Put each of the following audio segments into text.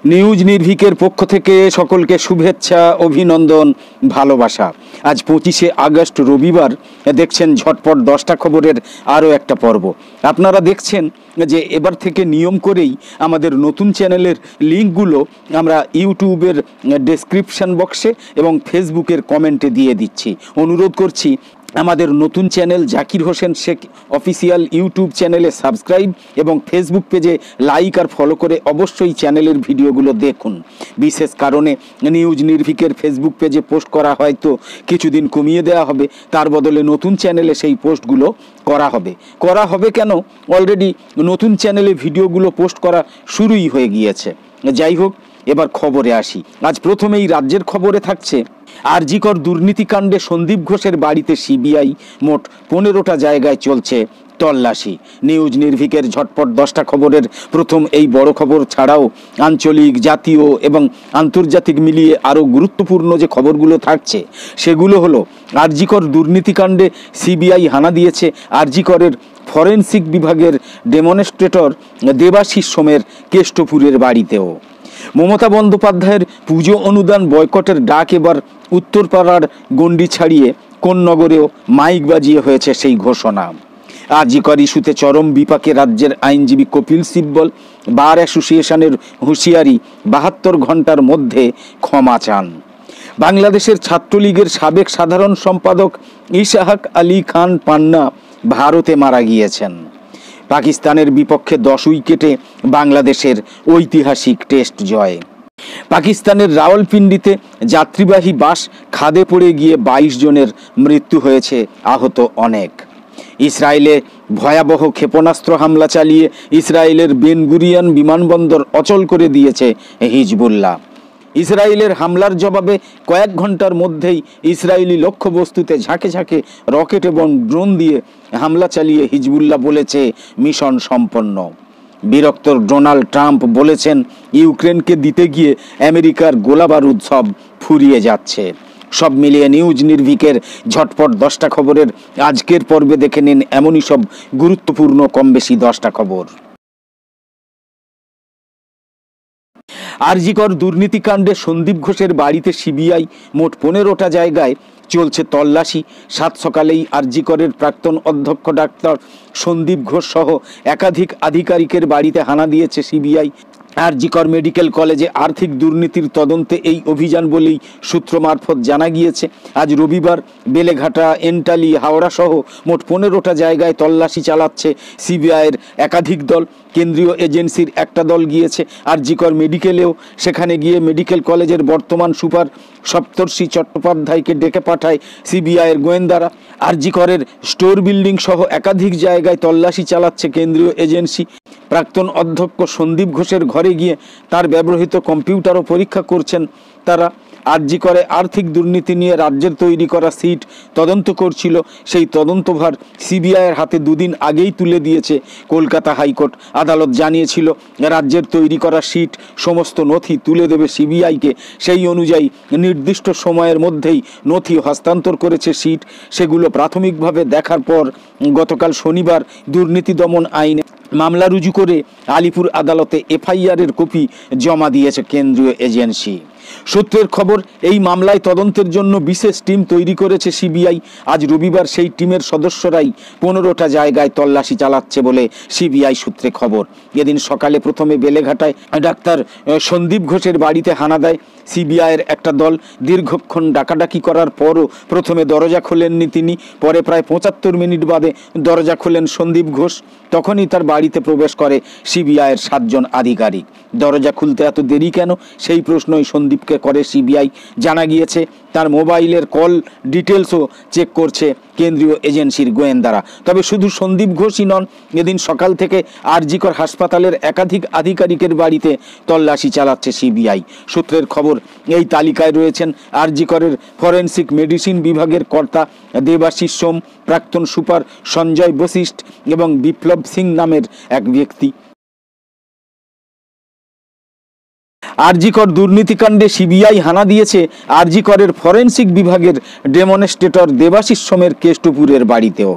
News নির্ভীকের পক্ষ থেকে সকলকে শুভেচ্ছা, অভিনন্দন, ভালোবাসা। আজ 25শে আগস্ট রবিবার। দেখছেন ঝটপট 10টা খবরের আরও একটা পর্ব। আপনারা দেখছেন যে এবার থেকে নিয়ম করেই আমাদের নতুন চ্যানেলের লিঙ্কগুলো আমরা ইউটিউবের ডেসক্রিপশন বক্সে এবং ফেসবুকের কমেন্টে দিয়ে দিচ্ছি। অনুরোধ করছি আমাদের নতুন channel Zakir Hossain Sheikh official YouTube চ্যানেলে সাবস্ক্রাইব এবং ফেসবুক পেজে লাইক আর ফলো করে অবশ্যই চ্যানেলের ভিডিওগুলো দেখুন। বিশেষ কারণে নিউজ নির্ভীকের ফেসবুক পেজে পোস্ট করা হয়তো কিছুদিন কমিয়ে দেওয়া হবে, তার বদলে নতুন চ্যানেলে সেই পোস্টগুলো করা হবে কেন, অলরেডি নতুন চ্যানেলে ভিডিওগুলো পোস্ট করা শুরুই হয়ে গিয়েছে। যাই হোক, এবার খবরে আসি। আজ প্রথমেই রাজ্যের খবরে থাকছে আরজিকর দুর্নীতিকাণ্ডে সন্দীপ ঘোষের বাড়িতে সিবিআই, মোট 15টা জায়গায় চলছে তল্লাশি। নিউজ নির্ভীকের ঝটপট 10টা খবরের প্রথম এই বড় খবর ছাড়াও আঞ্চলিক, জাতীয় এবং আন্তর্জাতিক মিলিয়ে আরও গুরুত্বপূর্ণ যে খবরগুলো থাকছে সেগুলো হলো, আরজিকর দুর্নীতিকাণ্ডে সিবিআই হানা দিয়েছে আরজিকরের ফরেনসিক বিভাগের ডেমনস্ট্রেটর দেবাশিস সোমের কেষ্টপুরের বাড়িতেও। মমতা বন্দ্যোপাধ্যায়ের পুজো অনুদান বয়কটের ডাক এবার উত্তরপাড়ার গণ্ডি ছাড়িয়ে কোন নগরেও মাইক বাজিয়ে হয়েছে সেই ঘোষণা। আরজিকর ইস্যুতে চরম বিপাকে রাজ্যের আইনজীবী কপিল সিব্বল। বার অ্যাসোসিয়েশনের হুঁশিয়ারি, 72 ঘন্টার মধ্যে ক্ষমা চান। বাংলাদেশের ছাত্রলীগের সাবেক সাধারণ সম্পাদক ইশাহাক আলী খান পান্না ভারতে মারা গিয়েছেন। পাকিস্তানের বিপক্ষে 10 উইকেটে বাংলাদেশের ঐতিহাসিক টেস্ট জয়। পাকিস্তানের রাওয়ালপিন্ডিতে যাত্রীবাহী বাস খাদে পড়ে গিয়ে 22 জনের মৃত্যু হয়েছে, আহত অনেক। ইসরায়েলে ভয়াবহ ক্ষেপণাস্ত্র হামলা চালিয়ে ইসরায়েলের বেন গুরিয়ন বিমানবন্দর অচল করে দিয়েছে হিজবুল্লাহ। ইসরায়েলের হামলার জবাবে কয়েক ঘন্টার মধ্যেই ইসরায়েলি লক্ষ্যবস্তুতে ঝাঁকে ঝাঁকে রকেট এবং ড্রোন দিয়ে হামলা চালিয়ে হিজবুল্লাহ বলেছে মিশন সম্পন্ন। বিরক্ত ডোনাল্ড ট্রাম্প বলেছেন, ইউক্রেনকে দিতে গিয়ে আমেরিকার গোলাবারুদ সব ফুরিয়ে যাচ্ছে। সব মিলিয়ে নিউজ নির্ভীকের ঝটপট 10টা খবরের আজকের পর্বে দেখে নিন এমনই সব গুরুত্বপূর্ণ কম বেশি 10টা খবর। আরজিকর দুর্নীতিকাণ্ডে সন্দীপ ঘোষের বাড়িতে সিবিআই, মোট 15টা জায়গায় চলছে তল্লাশি। সাত সকালেই আরজিকরের প্রাক্তন অধ্যক্ষ ডাক্তার সন্দীপ ঘোষ সহ একাধিক আধিকারিকের বাড়িতে হানা দিয়েছে সিবিআই। আরজিকর মেডিকেল কলেজে আর্থিক দুর্নীতির তদন্তে এই অভিযান বলেই সূত্র মারফত জানা গিয়েছে। আজ রবিবার বেলেঘাটা, এন্টালি, হাওড়া সহ মোট 15টা জায়গায় তল্লাশি চালাচ্ছে সিবিআইয়ের একাধিক দল। কেন্দ্রীয় এজেন্সির একটা দল গিয়েছে আরজিকর মেডিকেলেও। সেখানে গিয়ে মেডিকেল কলেজের বর্তমান সুপার সপ্তর্ষি চট্টোপাধ্যায়কে ডেকে পাঠায় সিবিআইয়ের গোয়েন্দারা। আরজিকরের স্টোর বিল্ডিং সহ একাধিক জায়গায় তল্লাশি চালাচ্ছে কেন্দ্রীয় এজেন্সি। প্রাক্তন অধ্যক্ষ সন্দীপ ঘোষের ঘরে গিয়ে তার ব্যবহৃত কম্পিউটারও পরীক্ষা করছেন তারা। আরজিকরে আর্থিক দুর্নীতি নিয়ে রাজ্যের তৈরি করা সিট তদন্ত করছিল। সেই তদন্তভার সিবিআইয়ের হাতে দুদিন আগেই তুলে দিয়েছে কলকাতা হাইকোর্ট। আদালত জানিয়েছিল রাজ্যের তৈরি করা সিট সমস্ত নথি তুলে দেবে সিবিআইকে। সেই অনুযায়ী নির্দিষ্ট সময়ের মধ্যেই নথি হস্তান্তর করেছে সিট। সেগুলো প্রাথমিকভাবে দেখার পর গতকাল শনিবার দুর্নীতি দমন আইনে মামলা রুজু করে আলিপুর আদালতে এফআইআরের কপি জমা দিয়েছে কেন্দ্রীয় এজেন্সি। সূত্রের খবর, এই মামলায় তদন্তের জন্য বিশেষ টিম তৈরি করেছে সিবিআই। আজ রবিবার সেই টিমের সদস্যরাই 15টা জায়গায় তল্লাশি চালাচ্ছে বলে সিবিআই সূত্রে খবর। এদিন সকালে প্রথমে বেলেঘাটায় ডাক্তার সন্দীপ ঘোষের বাড়িতে হানা দেয় সিবিআইয়ের একটা দল। দীর্ঘক্ষণ ডাকাডাকি করার পরও প্রথমে দরজা খোলেননি তিনি। পরে প্রায় 75 মিনিট বাদে দরজা খোলেন সন্দীপ ঘোষ। তখনই তার বাড়িতে প্রবেশ করে সিবিআইয়ের 7 জন আধিকারিক। দরজা খুলতে এত দেরি কেন, সেই প্রশ্নই সন্দীপকে করে সিবিআই। জানা গিয়েছে তার মোবাইলের কল ডিটেলসও চেক করছে কেন্দ্রীয় এজেন্সির গোয়েন্দারা। তবে শুধু সন্দীপ ঘোষই নন, এদিন সকাল থেকে আরজিকর হাসপাতালের একাধিক আধিকারিকের বাড়িতে তল্লাশি চালাচ্ছে সিবিআই। সূত্রের খবর, এই তালিকায় রয়েছেন আরজিকরের ফরেনসিক মেডিসিন বিভাগের কর্তা দেবাশিস সোম, প্রাক্তন সুপার সঞ্জয় বশিষ্ঠ এবং বিপ্লব সিং নামের এক ব্যক্তি। আরজিকর দুর্নীতিকাণ্ডে সিবিআই হানা দিয়েছে আরজিকরের ফরেনসিক বিভাগের ডেমনস্ট্রেটর দেবাশিস সোমের কেষ্টপুরের বাড়িতেও।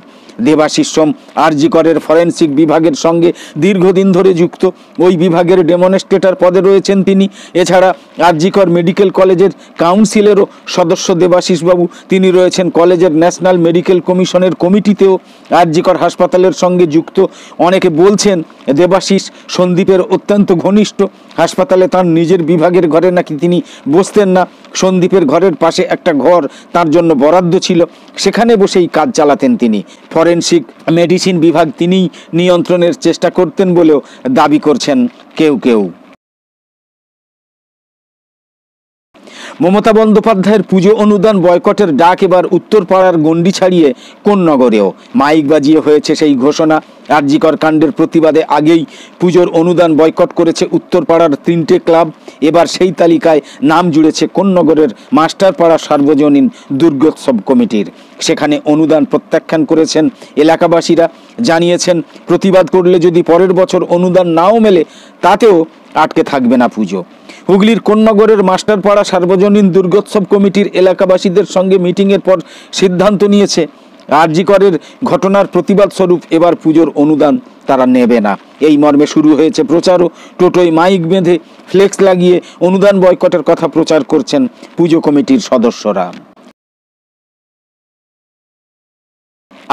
দেবাশিস সোম আরজি করের ফরেনসিক বিভাগের সঙ্গে দীর্ঘদিন ধরে যুক্ত। ওই বিভাগের ডেমনস্ট্রেটর পদে রয়েছেন তিনি। এছাড়া আরজি কর মেডিকেল কলেজের কাউন্সিলেরও সদস্য দেবাশিস বাবু। তিনি রয়েছেন কলেজের ন্যাশনাল মেডিকেল কমিশনের কমিটিতেও আরজি কর হাসপাতালের সঙ্গে যুক্ত। অনেকে বলছেন দেবাশিস সন্দীপের অত্যন্ত ঘনিষ্ঠ। হাসপাতালে তার নিজের বিভাগের ঘরে নাকি তিনি বসতেন না। সন্দীপের ঘরের পাশে একটা ঘর তার জন্য বরাদ্দ ছিল, সেখানে বসেই কাজ চালাতেন তিনি। ফরেনসিক মেডিসিন বিভাগ তিনিই নিয়ন্ত্রণের চেষ্টা করতেন বলেও দাবি করছেন কেউ কেউ। মমতা বন্দ্যোপাধ্যায়ের পুজো অনুদান বয়কটের ডাক এবার উত্তরপাড়ার গণ্ডি ছাড়িয়ে কোন্নগরেও। মাইক বাজিয়ে হয়েছে সেই ঘোষণা। আরজি কর কাণ্ডের প্রতিবাদে আগেই পুজোর অনুদান বয়কট করেছে উত্তরপাড়ার 3টে ক্লাব। এবার সেই তালিকায় নাম জুড়েছে কোন্নগরের মাস্টারপাড়া সার্বজনীন দুর্গোৎসব কমিটির। সেখানে অনুদান প্রত্যাখ্যান করেছেন এলাকাবাসীরা। জানিয়েছেন প্রতিবাদ করলে যদি পরের বছর অনুদান নাও মেলে তাতেও আটকে থাকবে না পুজো। হুগলির কোন্নগরের মাস্টারপাড়া সার্বজনীন দুর্গোৎসব কমিটির এলাকাবাসীদের সঙ্গে মিটিংয়ের পর সিদ্ধান্ত নিয়েছে আরজি করের ঘটনার প্রতিবাদ স্বরূপ এবার পুজোর অনুদান তারা নেবে না। এই মর্মে শুরু হয়েছে প্রচারও। টোটোয় মাইক বেঁধে ফ্লেক্স লাগিয়ে অনুদান বয়কটের কথা প্রচার করছেন পুজো কমিটির সদস্যরা।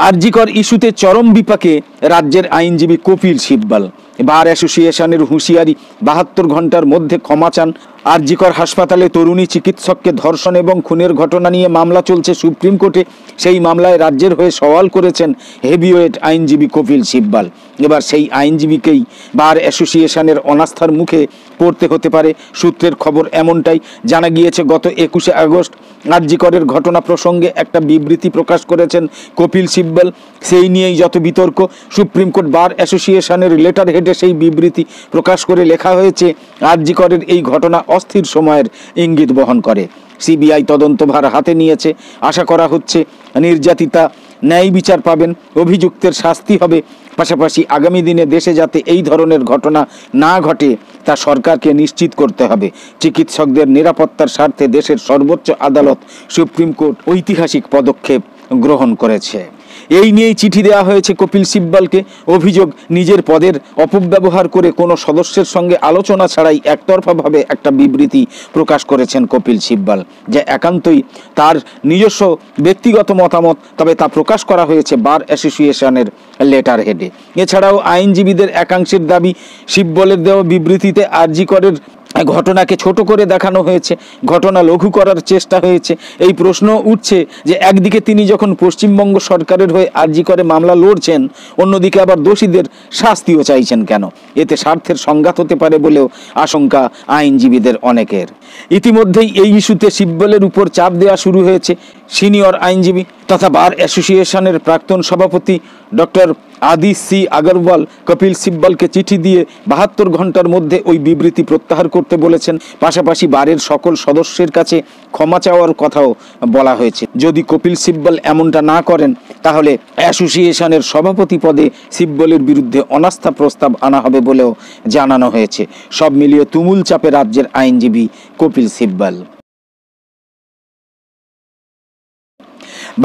আরজি কর ইস্যুতে চরম বিপাকে রাজ্যের আইনজীবী কপিল সিব্বল। বার অ্যাসোসিয়েশনের হুঁশিয়ারি, 72 ঘন্টার মধ্যে ক্ষমা চান। আরজি কর হাসপাতালে তরুণী চিকিৎসককে ধর্ষণ এবং খুনের ঘটনা নিয়ে মামলা চলছে সুপ্রিম কোর্টে। সেই মামলায় রাজ্যের হয়ে সওয়াল করেছেন হেভিওয়েট আইনজীবী কপিল সিব্বল। এবার সেই আইনজীবীকেই বার অ্যাসোসিয়েশনের অনাস্থার মুখে পড়তে হতে পারে। সূত্রের খবর এমনটাই। জানা গিয়েছে গত 21শে আগস্ট আরজি করের ঘটনা প্রসঙ্গে একটা বিবৃতি প্রকাশ করেছেন কপিল সিব্বল। সেই নিয়েই যত বিতর্ক। সুপ্রিম কোর্ট বার অ্যাসোসিয়েশনের লেটার হেডে সেই বিবৃতি প্রকাশ করে লেখা হয়েছে, আরজি করের এই ঘটনা অস্থির সময়ের ইঙ্গিত বহন করে। সিবিআই তদন্তভার হাতে নিয়েছে। আশা করা হচ্ছে নির্যাতিতা ন্যায় বিচার পাবেন, অভিযুক্তের শাস্তি হবে। পাশাপাশি আগামী দিনে দেশে যাতে এই ধরনের ঘটনা না ঘটে তা সরকারকে নিশ্চিত করতে হবে। চিকিৎসকদের নিরাপত্তার স্বার্থে দেশের সর্বোচ্চ আদালত সুপ্রিম কোর্ট ঐতিহাসিক পদক্ষেপ গ্রহণ করেছে। এই নিয়েই চিঠি দেওয়া হয়েছে কপিল সিব্বলকে। অভিযোগ, নিজের পদের অপব্যবহার করে কোনো সদস্যের সঙ্গে আলোচনা ছাড়াই একতরফাভাবে একটা বিবৃতি প্রকাশ করেছেন কপিল সিব্বল, যা একান্তই তার নিজস্ব ব্যক্তিগত মতামত। তবে তা প্রকাশ করা হয়েছে বার অ্যাসোসিয়েশনের লেটার হেডে। এছাড়াও আইনজীবীদের একাংশের দাবি, সিব্বলের দেওয়া বিবৃতিতে আরজি করের ঘটনাকে ছোট করে দেখানো হয়েছে, ঘটনা লঘু করার চেষ্টা হয়েছে। এই প্রশ্ন উঠছে যে একদিকে তিনি যখন পশ্চিমবঙ্গ সরকারের হয়ে আরজি করে মামলা লড়ছেন, অন্যদিকে আবার দোষীদের শাস্তিও চাইছেন কেন? এতে স্বার্থের সংঘাত হতে পারে বলেও আশঙ্কা আইনজীবীদের অনেকের। ইতিমধ্যেই এই ইস্যুতে সিব্বলের উপর চাপ দেওয়া শুরু হয়েছে। সিনিয়র আইনজীবী তথা বার অ্যাসোসিয়েশনের প্রাক্তন সভাপতি ডক্টর আদি সি আগরওয়াল কপিল সিব্বলকে চিঠি দিয়ে 72 ঘন্টার মধ্যে ওই বিবৃতি প্রত্যাহার করতে বলেছেন। পাশাপাশি বারের সকল সদস্যের কাছে ক্ষমা চাওয়ার কথাও বলা হয়েছে। যদি কপিল সিব্বল এমনটা না করেন তাহলে অ্যাসোসিয়েশনের সভাপতি পদে সিব্বলের বিরুদ্ধে অনাস্থা প্রস্তাব আনা হবে বলেও জানানো হয়েছে। সব মিলিয়ে তুমুল চাপে রাজ্যের আইনজীবী কপিল সিব্বল।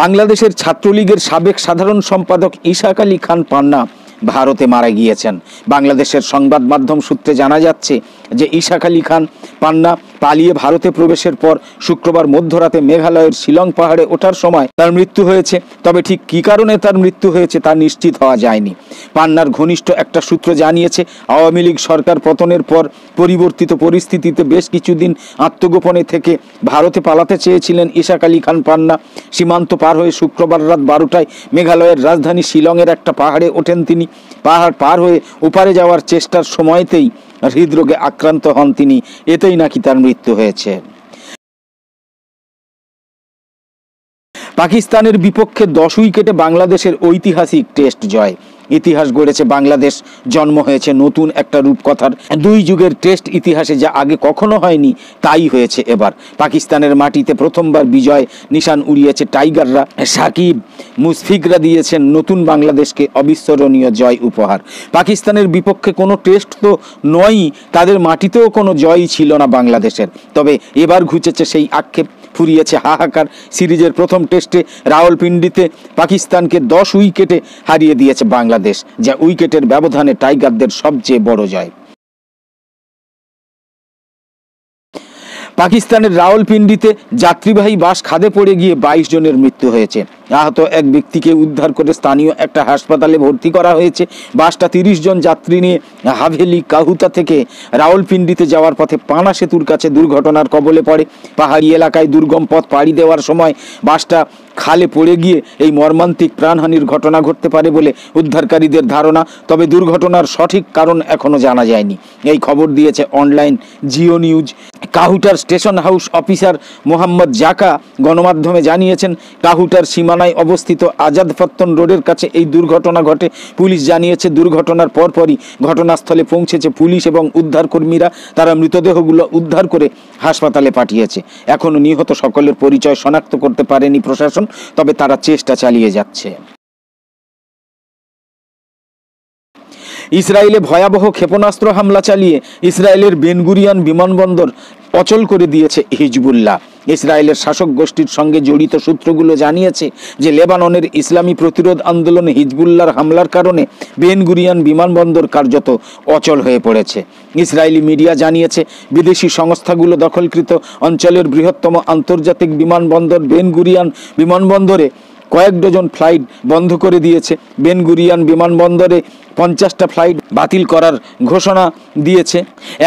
বাংলাদেশের ছাত্রলীগের সাবেক সাধারণ সম্পাদক ইশাক আলী খান পান্না ভারতে মারা গিয়েছেন। বাংলাদেশের সংবাদ মাধ্যম সূত্রে জানা যাচ্ছে যে ইশাক আলী খান পান্না পালিয়ে ভারতে প্রবেশের পর শুক্রবার মধ্যরাতে মেঘালয়ের শিলং পাহাড়ে ওঠার সময় তার মৃত্যু হয়েছে। তবে ঠিক কী কারণে তার মৃত্যু হয়েছে তা নিশ্চিত হওয়া যায়নি। পান্নার ঘনিষ্ঠ একটা সূত্র জানিয়েছে, আওয়ামী লীগ সরকার পতনের পর পরিবর্তিত পরিস্থিতিতে বেশ কিছুদিন আত্মগোপনে থেকে ভারতে পালাতে চেয়েছিলেন ইশাক আলী খান পান্না। সীমান্ত পার হয়ে শুক্রবার রাত 12টায় মেঘালয়ের রাজধানী শিলংয়ের একটা পাহাড়ে ওঠেন তিনি। পাহাড় পার হয়ে ওপারে যাওয়ার চেষ্টার সময়তেই হৃদরোগে আক্রান্ত হন তিনি। এতেই নাকি তার মৃত্যু হয়েছে। পাকিস্তানের বিপক্ষে 10 উইকেটে বাংলাদেশের ঐতিহাসিক টেস্ট জয়। ইতিহাস গড়েছে বাংলাদেশ, জন্ম হয়েছে নতুন একটা রূপকথার। 2 যুগের টেস্ট ইতিহাসে যা আগে কখনো হয়নি তাই হয়েছে এবার। পাকিস্তানের মাটিতে প্রথমবার বিজয় নিশান উড়িয়েছে টাইগাররা। সাকিব, মুশফিকরা দিয়েছেন নতুন বাংলাদেশকে অবিস্মরণীয় জয় উপহার। পাকিস্তানের বিপক্ষে কোনো টেস্ট তো নয়ই, তাদের মাটিতেও কোনো জয়ই ছিল না বাংলাদেশের। তবে এবার ঘুচেছে সেই আক্ষেপ, ফুরিয়েছে হাহাকার। সিরিজের প্রথম টেস্টে রাওয়ালপিন্ডিতে পাকিস্তানকে 10 উইকেটে হারিয়ে দিয়েছে বাংলাদেশ, যা উইকেটের ব্যবধানে টাইগারদের সবচেয়ে বড় জয়। পাকিস্তানের রাওয়ালপিন্ডিতে যাত্রীবাহী বাস খাদে পড়ে গিয়ে 22 জনের মৃত্যু হয়েছে। আহত এক ব্যক্তিকে উদ্ধার করে স্থানীয় একটা হাসপাতালে ভর্তি করা হয়েছে। বাসটা 30 জন যাত্রী নিয়ে হাভেলি কাহুতা থেকে রাওয়ালপিন্ডিতে যাওয়ার পথে পানা সেতুর কাছে দুর্ঘটনার কবলে পড়ে। পাহাড়ি এলাকায় দুর্গম পথ পাড়ি দেওয়ার সময় বাসটা খালে পড়ে গিয়ে এই মর্মান্তিক প্রাণহানির ঘটনা ঘটতে পারে বলে উদ্ধারকারীদের ধারণা। তবে দুর্ঘটনার সঠিক কারণ এখনো জানা যায়নি। এই খবর দিয়েছে অনলাইন জিও নিউজ। কাহুটার station house officer Mohammad Zaka গণমাধ্যমে জানিয়েছেন, কাহুটার সীমানায় অবস্থিত আজাদ ফত্তন রোডের কাছে এই দুর্ঘটনা ঘটে। পুলিশ জানিয়েছে, দুর্ঘটনার পরপরই ঘটনাস্থলে পৌঁছেছে পুলিশ এবং উদ্ধারকর্মীরা। তারা মৃতদেহগুলো উদ্ধার করে হাসপাতালে পাঠিয়েছে। এখনও নিহত সকলের পরিচয় শনাক্ত করতে পারেনি প্রশাসন, তবে তারা চেষ্টা চালিয়ে যাচ্ছে। ইসরায়েলে ভয়াবহ ক্ষেপণাস্ত্র হামলা চালিয়ে ইসরায়েলের বেনগুরিয়ান বিমানবন্দর অচল করে দিয়েছে হিজবুল্লাহ। ইসরায়েলের শাসক গোষ্ঠীর সঙ্গে জড়িত সূত্রগুলো জানিয়েছে যে লেবাননের ইসলামী প্রতিরোধ আন্দোলনে হিজবুল্লাহর হামলার কারণে বেনগুরিয়ান বিমানবন্দর কার্যত অচল হয়ে পড়েছে। ইসরায়েলি মিডিয়া জানিয়েছে, বিদেশি সংস্থাগুলো দখলকৃত অঞ্চলের বৃহত্তম আন্তর্জাতিক বিমানবন্দর বেনগুরিয়ান বিমানবন্দরে কয়েক ডজন ফ্লাইট বন্ধ করে দিয়েছে। বেনগুরিয়ান বিমানবন্দরে 50টা ফ্লাইট বাতিল করার ঘোষণা দিয়েছে।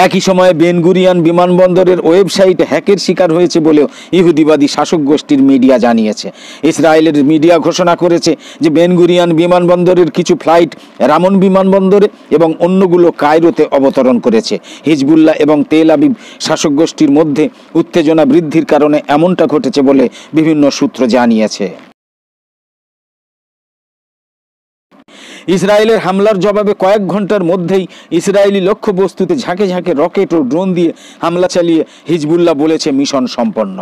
একই সময়ে বেনগুরিয়ান বিমানবন্দরের ওয়েবসাইট হ্যাকের শিকার হয়েছে বলেও ইহুদিবাদী শাসক গোষ্ঠীর মিডিয়া জানিয়েছে। ইসরায়েলের মিডিয়া ঘোষণা করেছে যে বেনগুরিয়ান বিমানবন্দরের কিছু ফ্লাইট রামন বিমানবন্দরে এবং অন্যগুলো কায়রোতে অবতরণ করেছে। হিজবুল্লাহ এবং তেল আবিব শাসক গোষ্ঠীর মধ্যে উত্তেজনা বৃদ্ধির কারণে এমনটা ঘটেছে বলে বিভিন্ন সূত্র জানিয়েছে। ইসরায়েলের হামলার জবাবে কয়েক ঘন্টার মধ্যেই ইসরায়েলি লক্ষ্যবস্তুতে ঝাঁকে ঝাঁকে রকেট ও ড্রোন দিয়ে হামলা চালিয়ে হিজবুল্লাহ বলেছে মিশন সম্পন্ন।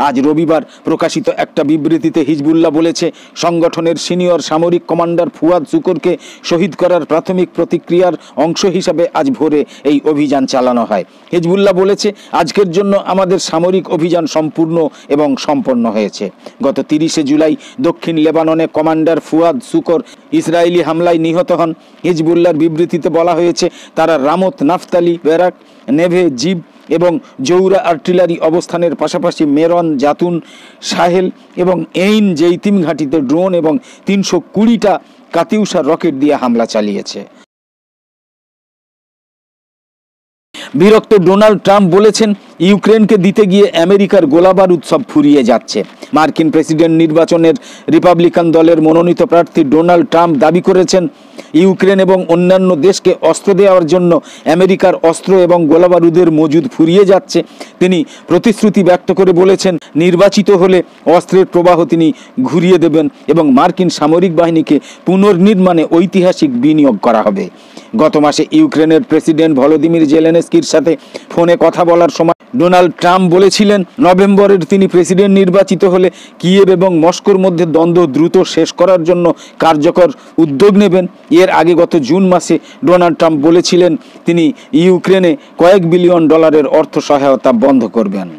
আজ রবিবার প্রকাশিত একটা বিবৃতিতে হিজবুল্লাহ বলেছে, সংগঠনের সিনিয়র সামরিক কমান্ডার ফুয়াদ শুকরকে শহীদ করার প্রাথমিক প্রতিক্রিয়ার অংশ হিসাবে আজ ভোরে এই অভিযান চালানো হয়। হিজবুল্লাহ বলেছে, আজকের জন্য আমাদের সামরিক অভিযান সম্পূর্ণ এবং সম্পন্ন হয়েছে। গত 30শে জুলাই দক্ষিণ লেবাননে কমান্ডার ফুয়াদ শুকর ইসরায়েলি হামলায় নিহত হন। হিজবুল্লাহর বিবৃতিতে বলা হয়েছে, তারা রামত, নাফতালি, বেরাক, নেভে, জিব এবং জৌরা আর্টিলারি অবস্থানের পাশাপাশি মেরন, জাতুন, সাহেল এবং এইন জেইতিম ঘাঁটিতে ড্রোন এবং 320টা কাতিউসা রকেট দিয়ে হামলা চালিয়েছে। বিরক্ত ডোনাল্ড ট্রাম্প বলেছেন, ইউক্রেনকে দিতে গিয়ে আমেরিকার গোলাবারুদ সব ফুরিয়ে যাচ্ছে। মার্কিন প্রেসিডেন্ট নির্বাচনের রিপাবলিকান দলের মনোনীত প্রার্থী ডোনাল্ড ট্রাম্প দাবি করেছেন, ইউক্রেন এবং অন্যান্য দেশকে অস্ত্র দেওয়ার জন্য আমেরিকার অস্ত্র এবং গোলাবারুদের মজুদ ফুরিয়ে যাচ্ছে। তিনি প্রতিশ্রুতি ব্যক্ত করে বলেছেন, নির্বাচিত হলে অস্ত্রের প্রবাহ তিনি ঘুরিয়ে দেবেন এবং মার্কিন সামরিক বাহিনীকে পুনর্নির্মাণে ঐতিহাসিক বিনিয়োগ করা হবে। গত মাসে ইউক্রেনের প্রেসিডেন্ট ভলোদিমির জেলেনস্কির সাথে ফোনে কথা বলার সময় ডোনাল্ড ট্রাম্প বলেছিলেন, নভেম্বরের তিনি প্রেসিডেন্ট নির্বাচিত হলে কিয়েভ এবং মস্কোর মধ্যে দ্বন্দ্ব দ্রুত শেষ করার জন্য কার্যকর উদ্যোগ নেবেন। এর আগে গত জুন মাসে ডোনাল্ড ট্রাম্প বলেছিলেন, তিনি ইউক্রেনে কয়েক বিলিয়ন ডলারের অর্থ সহায়তা বন্ধ করবেন।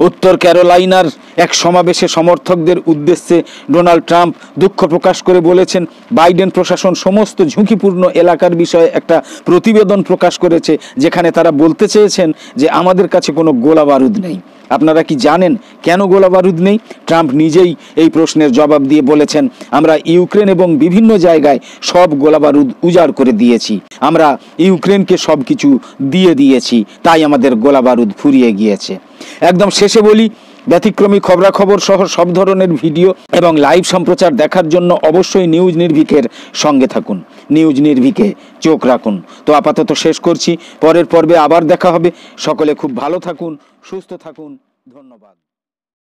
উত্তর ক্যারোলাইনার এক সমাবেশে সমর্থকদের উদ্দেশ্যে ডোনাল্ড ট্রাম্প দুঃখ প্রকাশ করে বলেছেন, বাইডেন প্রশাসন সমস্ত ঝুঁকিপূর্ণ এলাকার বিষয়ে একটা প্রতিবেদন প্রকাশ করেছে, যেখানে তারা বলতে চেয়েছেন যে আমাদের কাছে কোনো গোলা বারুদ নেই। আপনারা কি জানেন কেন গোলা বারুদ নেই? ট্রাম্প নিজেই এই প্রশ্নের জবাব দিয়ে বলেছেন, আমরা ইউক্রেন এবং বিভিন্ন জায়গায় সব গোলা বারুদ উজাড় করে দিয়েছি। আমরা ইউক্রেনকে সব কিছু দিয়ে দিয়েছি, তাই আমাদের গোলা বারুদ ফুরিয়ে গিয়েছে। একদম শেষে বলি, ব্যতিক্রমী খবরাখবর সহ সব ধরনের ভিডিও এবং লাইভ সম্প্রচার দেখার জন্য অবশ্যই নিউজ নির্ভীকের সঙ্গে থাকুন। নিউজ নির্ভীকে চোখ রাখুন। তো আপাতত শেষ করছি, পরের পর্বে আবার দেখা হবে। সকলে খুব ভালো থাকুন, সুস্থ থাকুন। ধন্যবাদ।